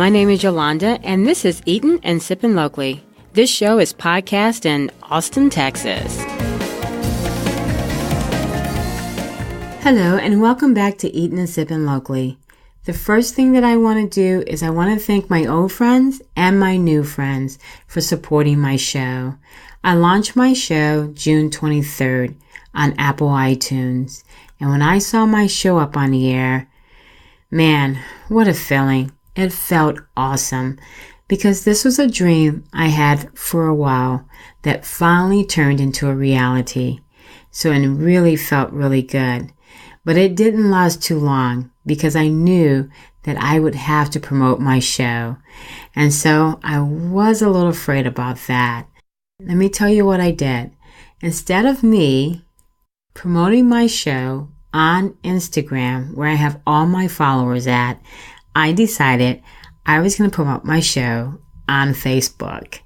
my name is Yolanda, and this is Eatin and Sippin Locally. This show is podcast in Austin, Texas. Hello, and welcome back to Eatin and Sippin Locally. The first thing that I want to do is I want to thank my old friends and my new friends for supporting my show. I launched my show June 23rd on Apple iTunes, and when I saw my show up on the air, man, what a feeling. It felt awesome because this was a dream I had for a while that finally turned into a reality. So it really felt really good. But it didn't last too long because I knew that I would have to promote my show. And so I was a little afraid about that. Let me tell you what I did. Instead of me promoting my show on Instagram, where I have all my followers at, I decided I was going to promote my show on Facebook.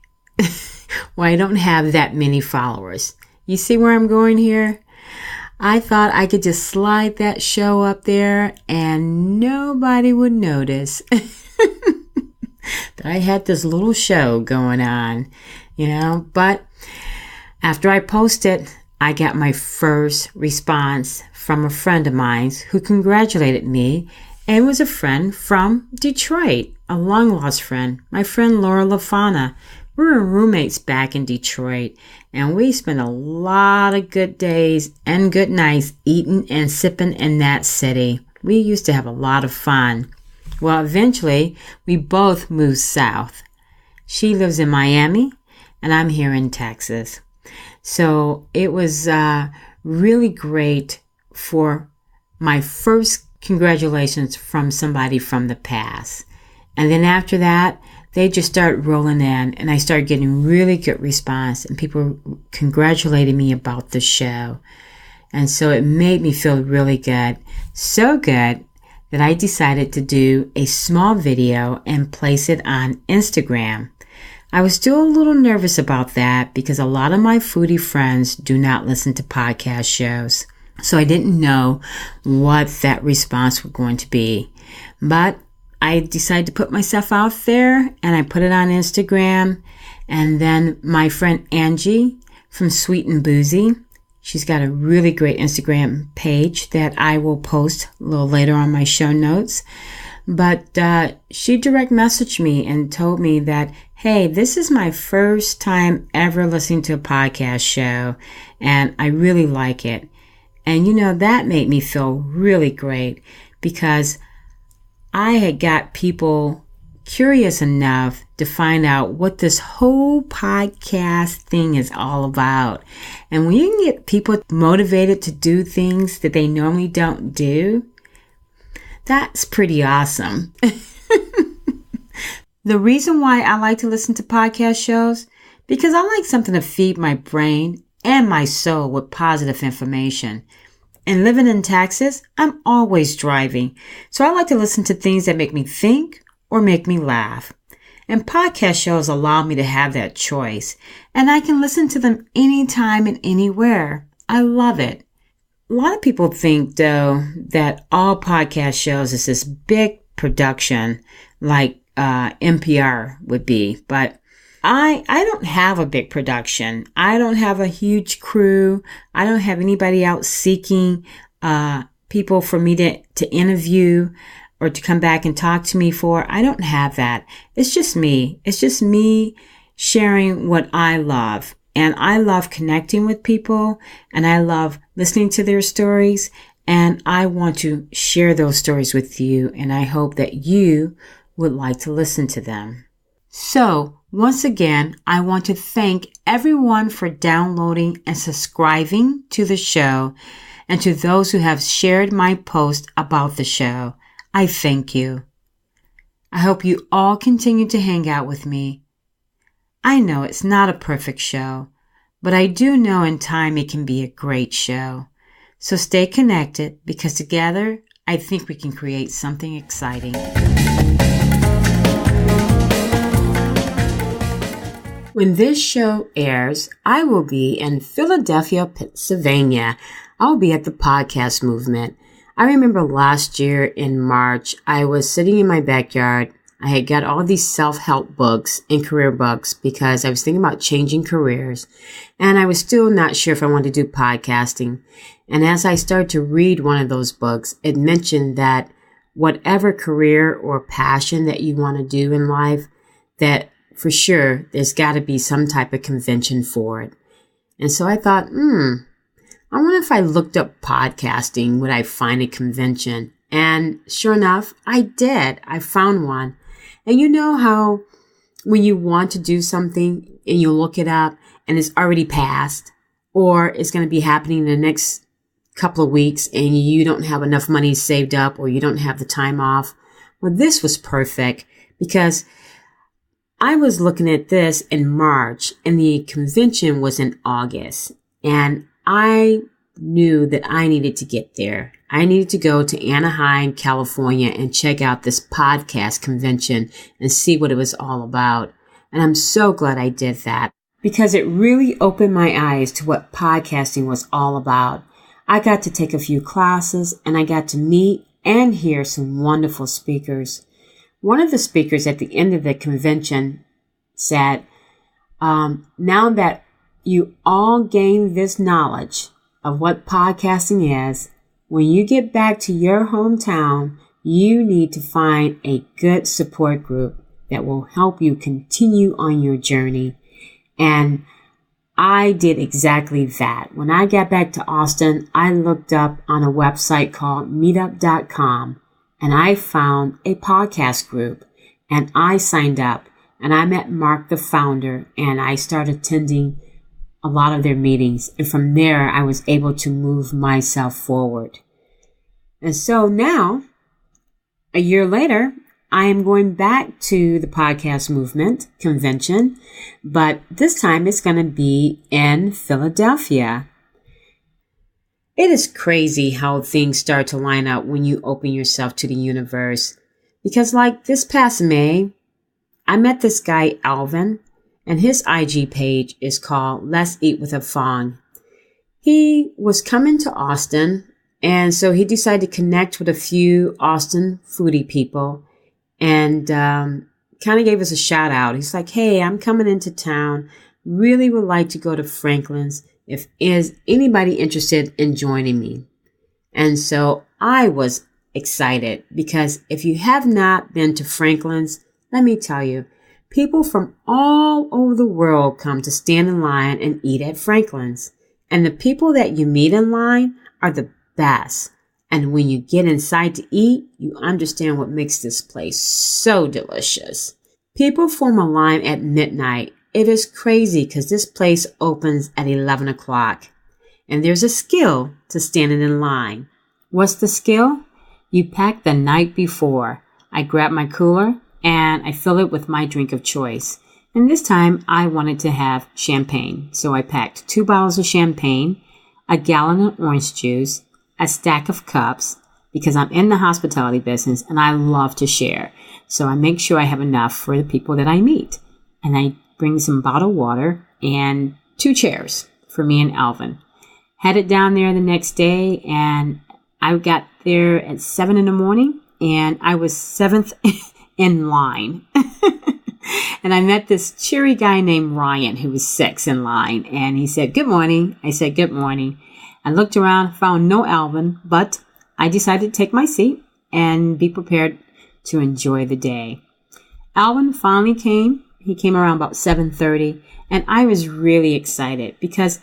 Well, I don't have that many followers. You see where I'm going here? I thought I could just slide that show up there and nobody would notice that I had this little show going on, But after I posted, I got my first response from a friend of mine who congratulated me. And it was a friend from Detroit, a long-lost friend, my friend Laura LaFana. We were roommates back in Detroit, and we spent a lot of good days and good nights eating and sipping in that city. We used to have a lot of fun. Well, eventually, we both moved south. She lives in Miami, and I'm here in Texas. So it was really great for my first congratulations from somebody from the past. And then after that, they just started rolling in and I started getting really good response and people congratulated me about the show. And so it made me feel really good. So good that I decided to do a small video and place it on Instagram. I was still a little nervous about that because a lot of my foodie friends do not listen to podcast shows. So I didn't know what that response was going to be. But I decided to put myself out there and I put it on Instagram. And then my friend Angie from sweetnboozy, she's got a really great Instagram page that I will post a little later on my show notes. But she direct messaged me and told me that, hey, this is my first time ever listening to a podcast show and I really like it. And that made me feel really great because I had got people curious enough to find out what this whole podcast thing is all about. And when you can get people motivated to do things that they normally don't do, that's pretty awesome. The reason why I like to listen to podcast shows, because I like something to feed my brain and my soul with positive information. And living in Texas, I'm always driving. So I like to listen to things that make me think or make me laugh. And podcast shows allow me to have that choice. And I can listen to them anytime and anywhere. I love it. A lot of people think, though, that all podcast shows is this big production like NPR would be. But I don't have a big production. I don't have a huge crew. I don't have anybody out seeking people for me to interview or to come back and talk to me for. I don't have that. It's just me. It's just me sharing what I love. And I love connecting with people and I love listening to their stories. And I want to share those stories with you. And I hope that you would like to listen to them. So, once again, I want to thank everyone for downloading and subscribing to the show and to those who have shared my post about the show. I thank you. I hope you all continue to hang out with me. I know it's not a perfect show, but I do know in time it can be a great show. So stay connected because together I think we can create something exciting. When this show airs, I will be in Philadelphia, Pennsylvania. I'll be at the podcast movement. I remember last year in March, I was sitting in my backyard. I had got all these self-help books and career books because I was thinking about changing careers, and I was still not sure if I wanted to do podcasting. And as I started to read one of those books, it mentioned that whatever career or passion that you want to do in life, that for sure there's got to be some type of convention for it. And so I thought, I wonder if I looked up podcasting, would I find a convention? And sure enough, I did. I found one. And you know how when you want to do something and you look it up and it's already passed, or it's going to be happening in the next couple of weeks and you don't have enough money saved up or you don't have the time off. Well, this was perfect because I was looking at this in March and the convention was in August, and I knew that I needed to get there. I needed to go to Anaheim, California and check out this podcast convention and see what it was all about. And I'm so glad I did that because it really opened my eyes to what podcasting was all about. I got to take a few classes and I got to meet and hear some wonderful speakers. One of the speakers at the end of the convention said, now that you all gain this knowledge of what podcasting is, when you get back to your hometown, you need to find a good support group that will help you continue on your journey. And I did exactly that. When I got back to Austin, I looked up on a website called meetup.com and I found a podcast group and I signed up and I met Mark, the founder, and I started attending a lot of their meetings. And from there, I was able to move myself forward. And so now, a year later, I am going back to the podcast movement convention, but this time it's going to be in Philadelphia. It is crazy how things start to line up when you open yourself to the universe. Because like this past May, I met this guy, Alvin, and his IG page is called Let's Eat with Afong. He was coming to Austin, and so he decided to connect with a few Austin foodie people and kind of gave us a shout out. He's like, hey, I'm coming into town. Really would like to go to Franklin's. If is anybody interested in joining me? And so I was excited because if you have not been to Franklin's, let me tell you, people from all over the world come to stand in line and eat at Franklin's. And the people that you meet in line are the best. And when you get inside to eat, you understand what makes this place so delicious. People form a line at midnight. It is crazy because this place opens at 11 o'clock. And there's a skill to standing in line. What's the skill? You pack the night before. I grab my cooler and I fill it with my drink of choice. And this time I wanted to have champagne. So I packed 2 bottles of champagne, a gallon of orange juice, a stack of cups, because I'm in the hospitality business and I love to share. So I make sure I have enough for the people that I meet. And I bring some bottled water and 2 chairs for me and Alvin. Headed down there the next day, and I got there at 7 in the morning, and I was 7th in line. And I met this cheery guy named Ryan, who was 6th in line, and he said, good morning. I said, good morning. I looked around, found no Alvin, but I decided to take my seat and be prepared to enjoy the day. Alvin finally came. He came around about 7:30, and I was really excited because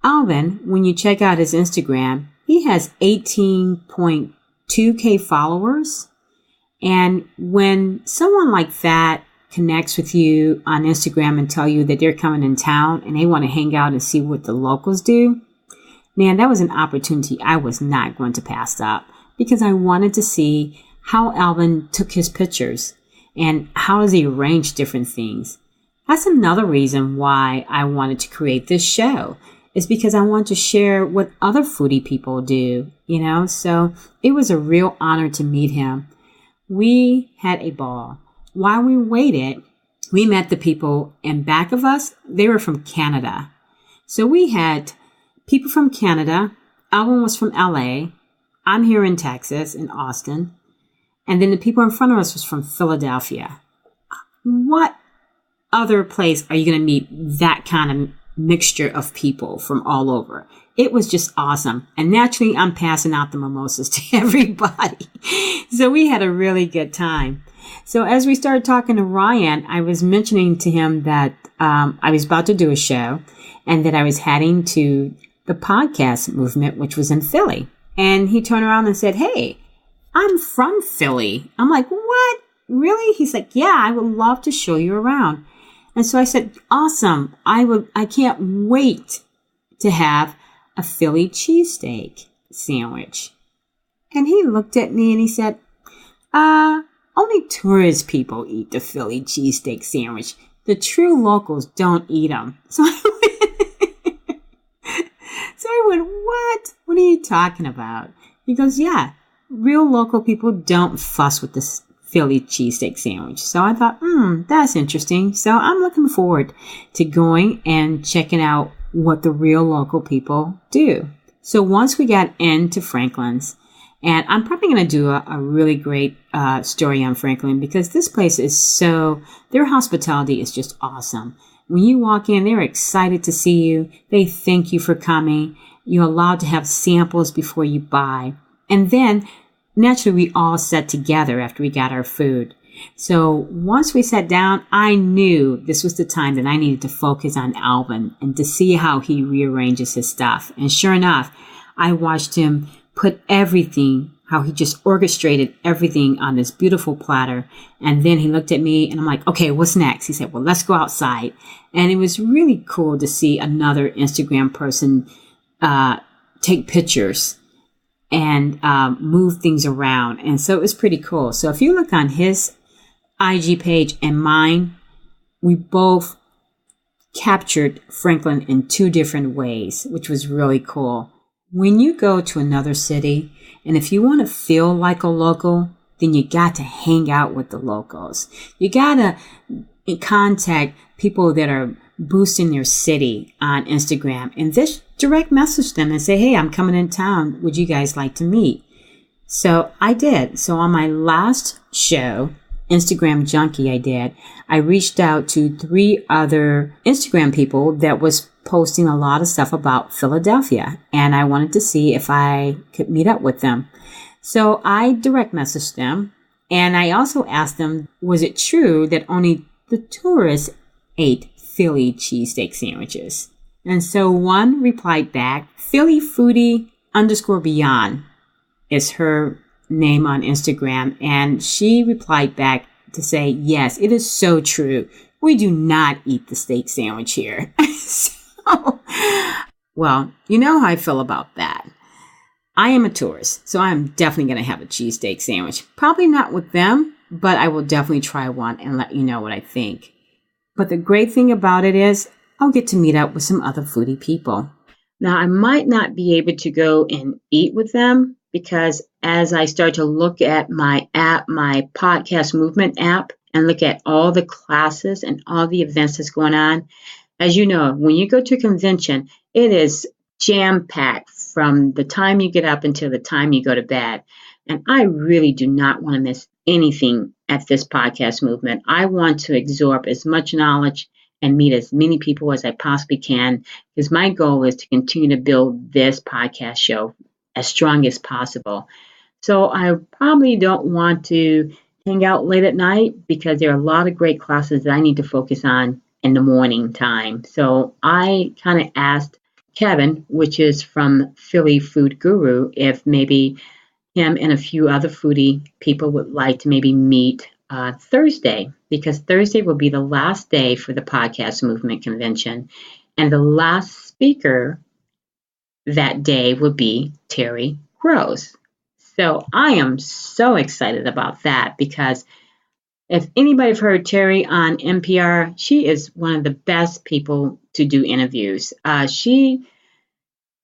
Alvin, when you check out his Instagram, he has 18.2K followers. And when someone like that connects with you on Instagram and tell you that they're coming in town and they want to hang out and see what the locals do, man, that was an opportunity I was not going to pass up because I wanted to see how Alvin took his pictures and how does he arrange different things. That's another reason why I wanted to create this show, is because I want to share what other foodie people do, so it was a real honor to meet him. We had a ball. While we waited, we met the people, and back of us, they were from Canada. So we had people from Canada. Alvin was from LA. I'm here in Texas, in Austin. And then the people in front of us was from Philadelphia. what other place are you going to meet that kind of mixture of people from all over? It was just awesome. And naturally, I'm passing out the mimosas to everybody. So we had a really good time. So as we started talking to Ryan, I was mentioning to him that I was about to do a show and that I was heading to the podcast movement, which was in Philly. And he turned around and said, "Hey, I'm from Philly." I'm like, "What? Really?" He's like, "Yeah, I would love to show you around." And so I said, "Awesome. I can't wait to have a Philly cheesesteak sandwich." And he looked at me and he said, "Only tourist people eat the Philly cheesesteak sandwich. The true locals don't eat them." So I went, "What? What are you talking about?" He goes, "Yeah, real local people don't fuss with this Philly cheesesteak sandwich." So I thought, that's interesting. So I'm looking forward to going and checking out what the real local people do. So once we got into Franklin's, and I'm probably going to do a really great story on Franklin because this place is their hospitality is just awesome. When you walk in, they're excited to see you. They thank you for coming. You're allowed to have samples before you buy. And then naturally, we all sat together after we got our food. So once we sat down, I knew this was the time that I needed to focus on Alvin and to see how he rearranges his stuff. And sure enough, I watched him put everything, how he just orchestrated everything on this beautiful platter. And then he looked at me and I'm like, "Okay, what's next?" He said, "Well, let's go outside." And it was really cool to see another Instagram person take pictures and move things around. And so it was pretty cool. So if you look on his IG page and mine, we both captured Franklin in two different ways, which was really cool. When you go to another city, and if you want to feel like a local, then you got to hang out with the locals. You got to contact people that are boosting their city on Instagram and just direct message them and say, "Hey, I'm coming in town. Would you guys like to meet?" So I did. So on my last show, Instagram Junkie, I reached out to 3 other Instagram people that was posting a lot of stuff about Philadelphia. And I wanted to see if I could meet up with them. So I direct messaged them. And I also asked them, was it true that only the tourists ate Philly cheesesteak sandwiches? And so one replied back, phillyfoodie_beyond is her name on Instagram. And she replied back to say, "Yes, it is so true. We do not eat the steak sandwich here." So, well, you know how I feel about that. I am a tourist, so I'm definitely going to have a cheesesteak sandwich. Probably not with them, but I will definitely try one and let you know what I think. But the great thing about it is I'll get to meet up with some other foodie people. Now, I might not be able to go and eat with them because as I start to look at my app, my podcast movement app, and look at all the classes and all the events that's going on, as you know, when you go to a convention, it is jam-packed from the time you get up until the time you go to bed. And I really do not want to miss anything at this podcast movement. I want to absorb as much knowledge and meet as many people as I possibly can, because my goal is to continue to build this podcast show as strong as possible. So I probably don't want to hang out late at night because there are a lot of great classes that I need to focus on in the morning time. So I kind of asked Kevin, which is from phillyfoodguru, if maybe him and a few other foodie people would like to maybe meet Thursday, because Thursday will be the last day for the podcast movement convention. And the last speaker that day will be Terry Gross. So I am so excited about that because if anybody's heard Terry on NPR, she is one of the best people to do interviews. The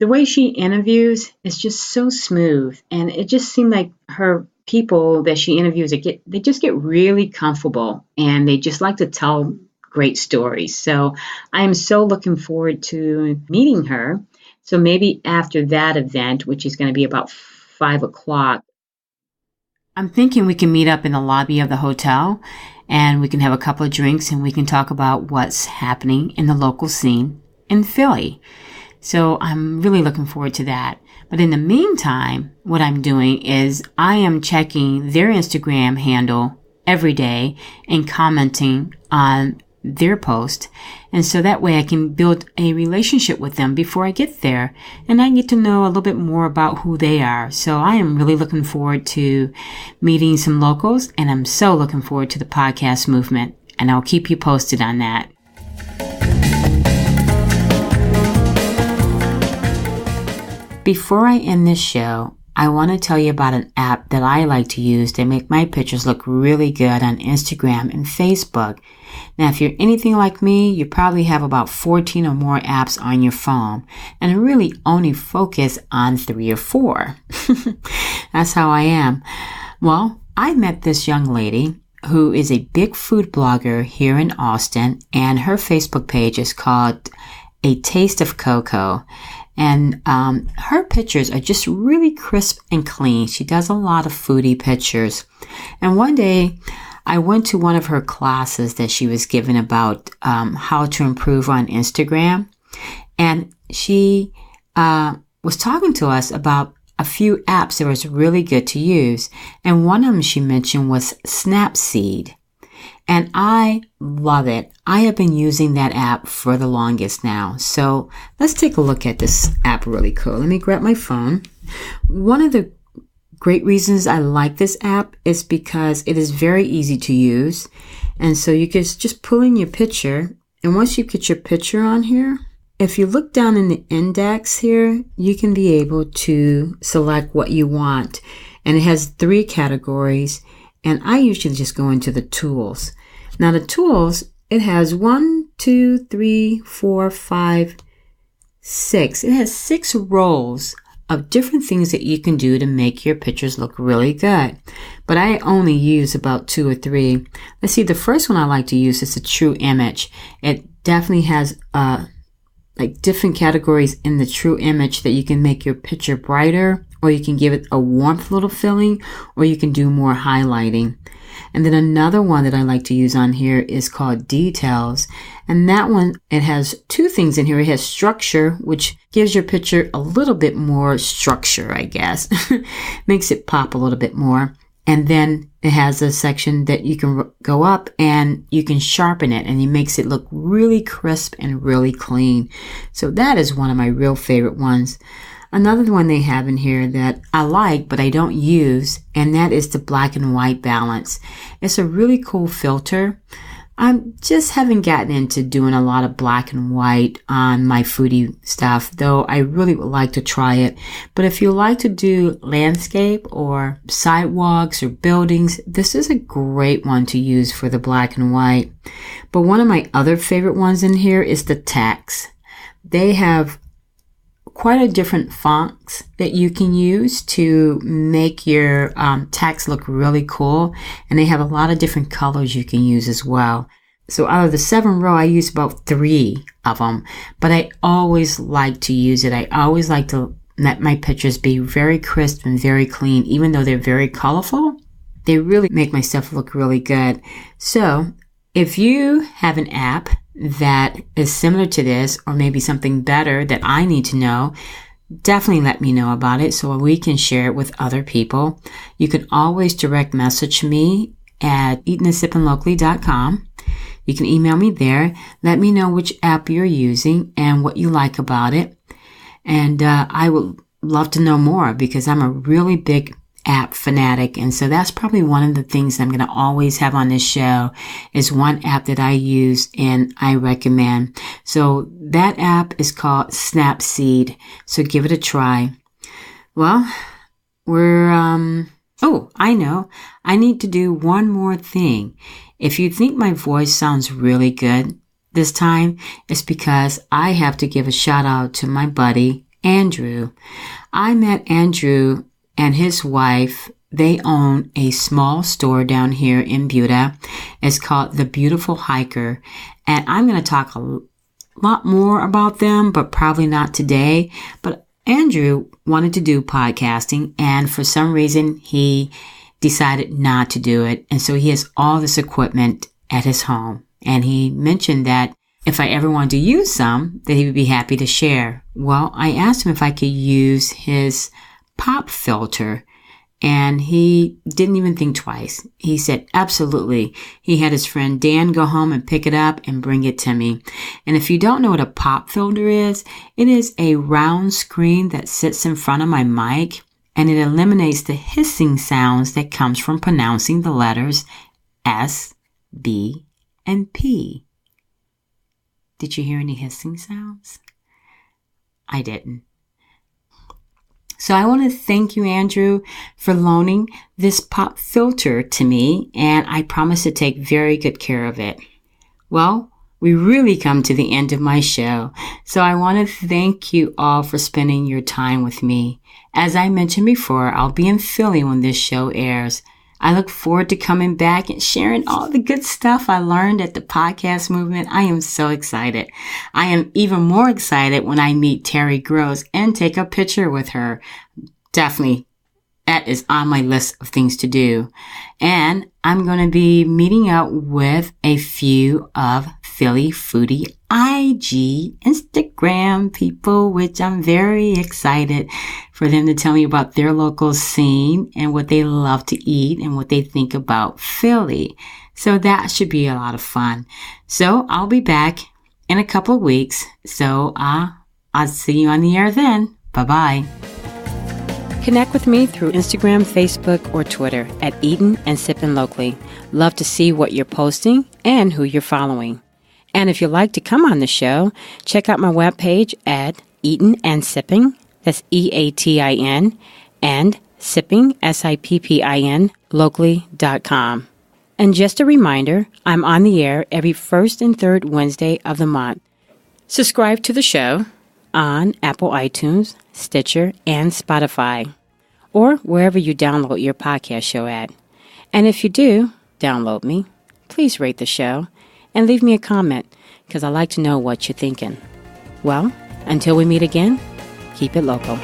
way she interviews is just so smooth, and it just seemed like her people that she interviews, they just get really comfortable, and they just like to tell great stories. So I am so looking forward to meeting her. So maybe after that event, which is going to be about 5 o'clock, I'm thinking we can meet up in the lobby of the hotel and we can have a couple of drinks and we can talk about what's happening in the local scene in Philly. So I'm really looking forward to that. But in the meantime, what I'm doing is I am checking their Instagram handle every day and commenting on their post. And so that way I can build a relationship with them before I get there. And I get to know a little bit more about who they are. So I am really looking forward to meeting some locals. And I'm so looking forward to the podcast movement. And I'll keep you posted on that. Before I end this show, I want to tell you about an app that I like to use to make my pictures look really good on Instagram and Facebook. Now, if you're anything like me, you probably have about 14 or more apps on your phone, and I really only focus on 3 or 4. That's how I am. Well, I met this young lady who is a big food blogger here in Austin, and her Facebook page is called Atasteofkoko. And her pictures are just really crisp and clean. She does a lot of foodie pictures. And one day, I went to one of her classes that she was giving about how to improve on Instagram. And she was talking to us about a few apps that was really good to use. And one of them she mentioned was SnapSeed. And I love it. I have been using that app for the longest now. So let's take a look at this app really cool. Let me grab my phone. One of the great reasons I like this app is because it is very easy to use. And so you can just pull in your picture. And once you get your picture on here, if you look down in the index here, you can be able to select what you want. And it has 3 categories. And I usually just go into the tools. Now the tools, it has 1, 2, 3, 4, 5, 6. It has 6 rows of different things that you can do to make your pictures look really good. But I only use about 2 or 3. Let's see, the first one I like to use is a true image. It definitely has like different categories in the true image that you can make your picture brighter, or you can give it a warmth little feeling, or you can do more highlighting. And then another one that I like to use on here is called details. And that one, it has 2 things in here. It has structure, which gives your picture a little bit more structure, I guess. Makes it pop a little bit more. And then it has a section that you can go up and you can sharpen it, and it makes it look really crisp and really clean. So that is one of my real favorite ones. Another one they have in here that I like but I don't use, and that is the black and white balance. It's a really cool filter. I just haven't gotten into doing a lot of black and white on my foodie stuff, though I really would like to try it. But if you like to do landscape or sidewalks or buildings, this is a great one to use for the black and white. But one of my other favorite ones in here is the text. They have quite a different fonts that you can use to make your text look really cool. And they have a lot of different colors you can use as well. So out of the 7 row, I use about 3 of them. But I always like to use it. I always like to let my pictures be very crisp and very clean. Even though they're very colorful, they really make my stuff look really good. So if you have an app that is similar to this, or maybe something better that I need to know, definitely let me know about it so we can share it with other people. You can always direct message me at eatinainteasy.com. You can email me there. Let me know which app you're using and what you like about it. And I would love to know more, because I'm a really big app fanatic. And so that's probably one of the things I'm going to always have on this show, is one app that I use and I recommend. So that app is called SnapSeed. So give it a try. Well, we're, oh, I know. I need to do one more thing. If you think my voice sounds really good this time, it's because I have to give a shout out to my buddy, Andrew. I met Andrew and his wife. They own a small store down here in Buda. It's called the Budaful Hiker. And I'm going to talk a lot more about them, but probably not today. But Andrew wanted to do podcasting, and for some reason he decided not to do it. And so he has all this equipment at his home. And he mentioned that if I ever wanted to use some, that he would be happy to share. Well, I asked him if I could use his pop filter, and he didn't even think twice. He said, absolutely. He had his friend Dan go home and pick it up and bring it to me. And if you don't know what a pop filter is, it is a round screen that sits in front of my mic, and it eliminates the hissing sounds that comes from pronouncing the letters S, B, and P. Did you hear any hissing sounds? I didn't. So I want to thank you, Andrew, for loaning this pop filter to me, and I promise to take very good care of it. Well, we really come to the end of my show, so I want to thank you all for spending your time with me. As I mentioned before, I'll be in Philly when this show airs. I look forward to coming back and sharing all the good stuff I learned at the podcast movement. I am so excited. I am even more excited when I meet Terry Gross and take a picture with her. Definitely, that is on my list of things to do. And I'm going to be meeting up with a few of Philly Foodie IG, Instagram people, which I'm very excited for them to tell me about their local scene and what they love to eat and what they think about Philly. So that should be a lot of fun. So I'll be back in a couple of weeks. So I'll see you on the air then. Bye-bye. Connect with me through Instagram, Facebook, or Twitter at Eatin and Sippin Locally. Love to see what you're posting and who you're following. And if you'd like to come on the show, check out my webpage at Eatin and Sippin, that's EATIN, and Sippin, SIPPIN, locally.com. And just a reminder, I'm on the air every first and third Wednesday of the month. Subscribe to the show on Apple iTunes, Stitcher, and Spotify, or wherever you download your podcast show at. And if you do download me, please rate the show and leave me a comment, because I like to know what you're thinking. Well, until we meet again, keep it local.